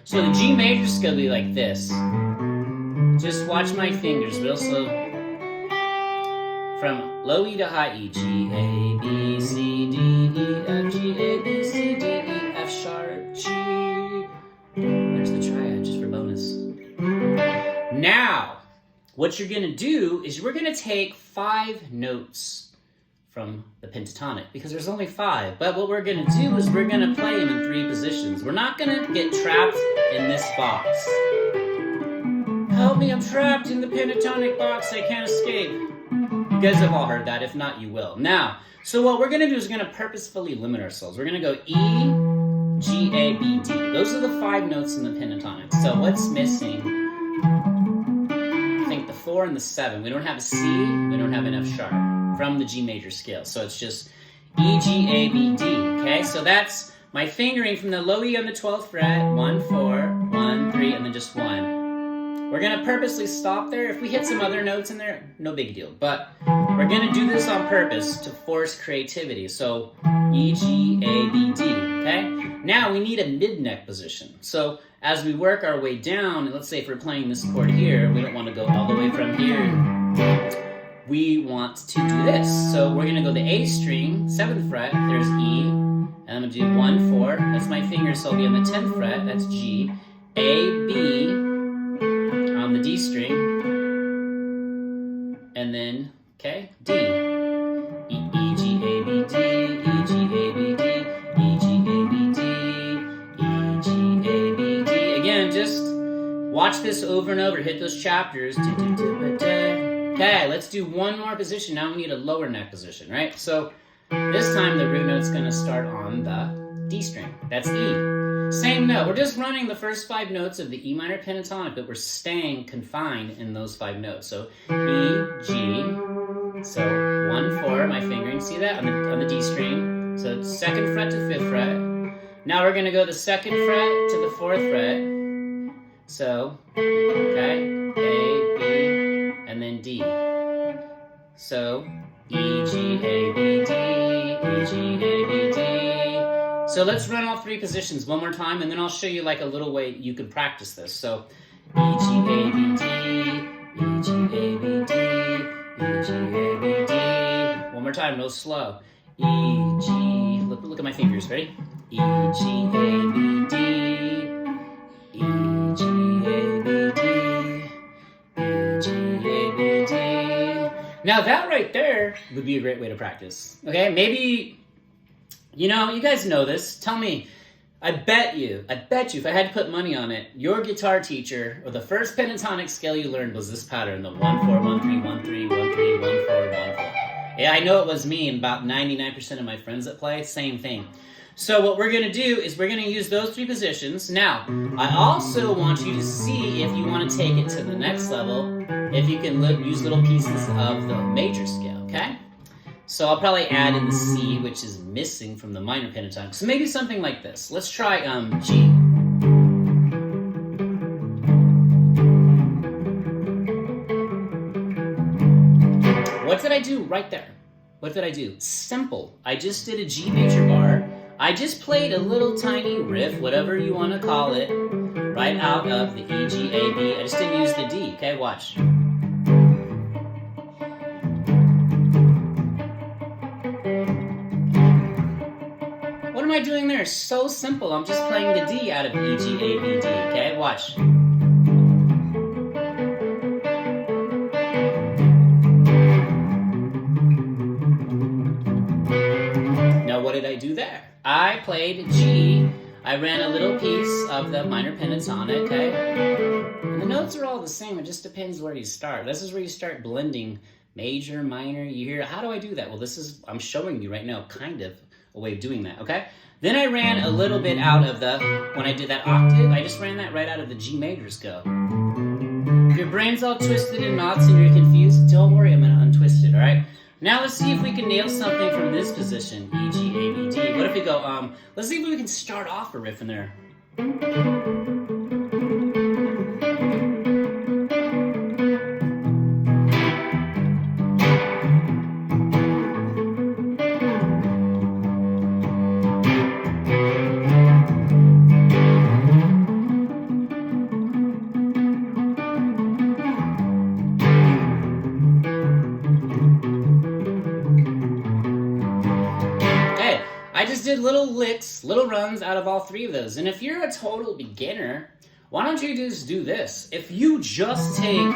So the G major scale will be like this. Just watch my fingers real slow. From low E to high E. G, A, B, C, D, E, F, G, A, B, C, D, E, F sharp, G. There's the triad, just for bonus. Now, what you're going to do is we're going to take 5 notes from the pentatonic, because there's only 5. But what we're going to do is we're going to play them in 3 positions. We're not going to get trapped in this box. Help me, I'm trapped in the pentatonic box, I can't escape. You guys have all heard that, if not, you will. Now, so what we're going to do is we're going to purposefully limit ourselves. We're going to go E, G, A, B, D. Those are the 5 notes in the pentatonic. So what's missing? I think the 4 and the 7. We don't have a C, we don't have an F sharp from the G major scale. So it's just E, G, A, B, D. Okay, so that's my fingering from the low E on the 12th fret. 1, 4, 1, 3, and then just 1. We're going to purposely stop there. If we hit some other notes in there, no big deal. But we're going to do this on purpose to force creativity. So E, G, A, B, D, okay? Now we need a mid-neck position. So as we work our way down, and let's say if we're playing this chord here, we don't want to go all the way from here. We want to do this. So we're going to go the A string, 7th fret, there's E, and I'm going to do 1, 4. That's my finger, so I'll be on the 10th fret, that's G, A, B, on the D string, and then, okay, D. E, E, G, A, B, D, E, G, A, B, D, E, G, A, B, D, E, G, A, B, D. Again, just watch this over and over, hit those chapters. Okay, let's do one more position. Now we need a lower neck position, right? So this time the root note's gonna start on the D string. That's E. Same note. We're just running the first 5 notes of the E minor pentatonic, but we're staying confined in those 5 notes. So E, G, so 1, 4, my fingering, see that? On the D string. So 2nd fret to 5th fret. Now we're going to go the 2nd fret to the 4th fret. So, okay, A, B, and then D. So E, G, A, B, D, E, G, A, B, D. So let's run all 3 positions one more time, and then I'll show you like a little way you can practice this. So E, G, A, B, D, E, G, A, B, D, E, G, A, B, D. One more time, no slow. E, G, look at my fingers, ready? E, G, A, B, D, E, G, A, B, D, E, G, A, B, D. Now that right there would be a great way to practice. Okay, maybe... You know, you guys know this. Tell me, I bet you, if I had to put money on it, your guitar teacher, or the first pentatonic scale you learned was this pattern, the 1, 4, 1, 3, 1, 3, 1, 3, 1, 4, 1, 4. Yeah, I know it was me and about 99% of my friends that play, same thing. So what we're going to do is we're going to use those 3 positions. Now, I also want you to see if you want to take it to the next level, if you can use little pieces of the major scale, okay? So I'll probably add in the C, which is missing from the minor pentatonic. So maybe something like this. Let's try G. What did I do right there? What did I do? Simple. I just did a G major bar. I just played a little tiny riff, whatever you want to call it, right out of the E, G, A, B. I just didn't use the D. Okay, watch. What am I doing there? So simple. I'm just playing the D out of E, G, A, B, D. Okay, watch. Now, what did I do there? I played G. I ran a little piece of the minor pentatonic, okay? And the notes are all the same. It just depends where you start. This is where you start blending major, minor. You hear, how do I do that? Well, I'm showing you right now, kind of a way of doing that, okay? Then I ran a little bit out of when I did that octave, I just ran that right out of the G major scale. If your brain's all twisted in knots and you're confused, don't worry, I'm going to untwist it, all right? Now let's see if we can nail something from this position, E, G, A, B, D. What if we go, let's see if we can start off a riff in there. little licks, little runs out of all three of those. And if you're a total beginner, why don't you just do this? If you just take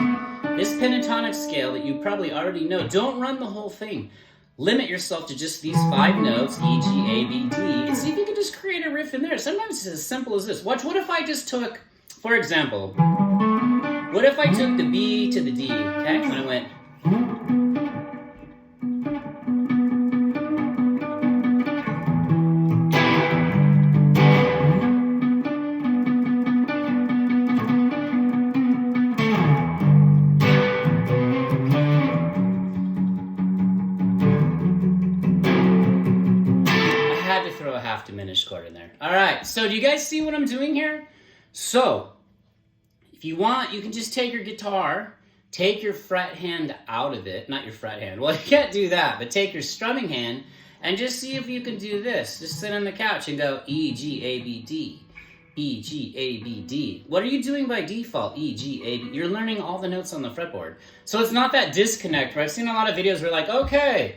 this pentatonic scale that you probably already know, don't run the whole thing. Limit yourself to just these 5 notes, E, G, A, B, D, and see if you can just create a riff in there. Sometimes it's as simple as this. Watch, what if I just took, for example, what if I took the B to the D, okay? And I went... throw a half diminished chord in there. All right, so do you guys see what I'm doing here? So, if you want, you can just take your guitar, take your fret hand out of it, not your fret hand, well, you can't do that, but take your strumming hand, and just see if you can do this. Just sit on the couch and go E, G, A, B, D, E, G, A, B, D. What are you doing by default? E, G, A, B. You're learning all the notes on the fretboard. So it's not that disconnect, right? I've seen a lot of videos where like, okay,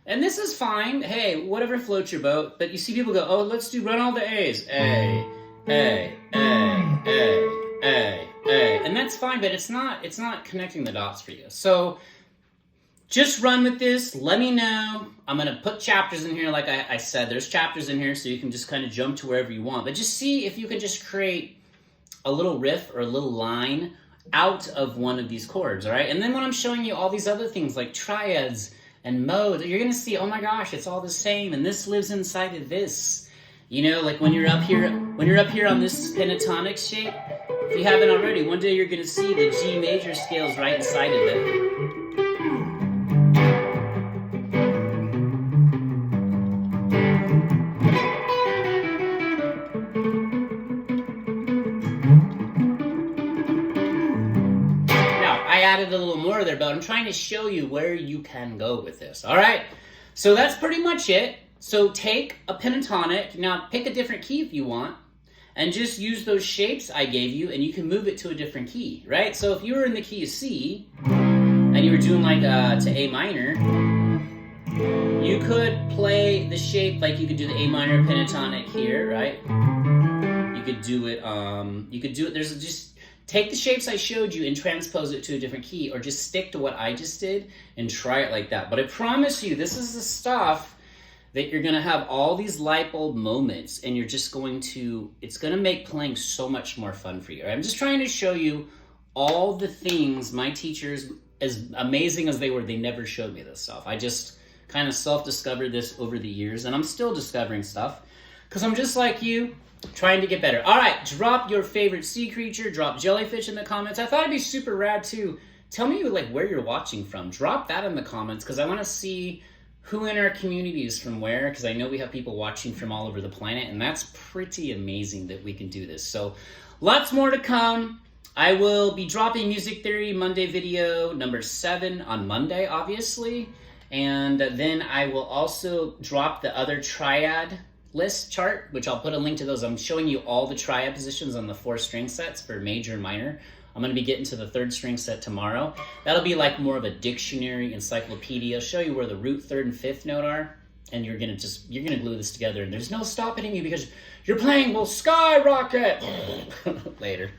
and this is fine. Hey, whatever floats your boat. But you see people go, oh, let's run all the A's. A, A, A, A, A, A. And that's fine, but it's not connecting the dots for you. So just run with this. Let me know. I'm going to put chapters in here. Like I said, there's chapters in here so you can just kind of jump to wherever you want. But just see if you can just create a little riff or a little line out of one of these chords, all right? And then when I'm showing you all these other things like triads and mode, you're gonna see, oh my gosh, it's all the same, and this lives inside of this. You know, like when you're up here on this pentatonic shape, if you haven't already, one day you're gonna see the G major scales right inside of it. Added a little more there, but I'm trying to show you where you can go with this. All right, so that's pretty much it. So take a pentatonic, now pick a different key if you want, and just use those shapes I gave you, and you can move it to a different key, right? So if you were in the key of C, and you were doing like to A minor, you could play the shape like you could do the A minor pentatonic here, right? You could do it, there's just, take the shapes I showed you and transpose it to a different key, or just stick to what I just did and try it like that. But I promise you, this is the stuff that you're going to have all these light bulb moments, and you're just going to, it's going to make playing so much more fun for you. I'm just trying to show you all the things my teachers, as amazing as they were, they never showed me this stuff. I just kind of self-discovered this over the years, and I'm still discovering stuff because I'm just like you, trying to get better. All right, drop your favorite sea creature, drop jellyfish in the comments. I thought it'd be super rad too. Tell me like where you're watching from. Drop that in the comments because I want to see who in our community is from where, because I know we have people watching from all over the planet, and that's pretty amazing that we can do this. So lots more to come. I will be dropping Music Theory Monday video number 7 on Monday, obviously. And then I will also drop the other triad list chart, which I'll put a link to those. I'm showing you all the triad positions on the 4 string sets for major and minor. I'm going to be getting to the 3rd string set tomorrow. That'll be like more of a dictionary encyclopedia. I'll show you where the root, 3rd, and 5th note are, and you're gonna glue this together, and there's no stopping you because you're playing, well, skyrocket later.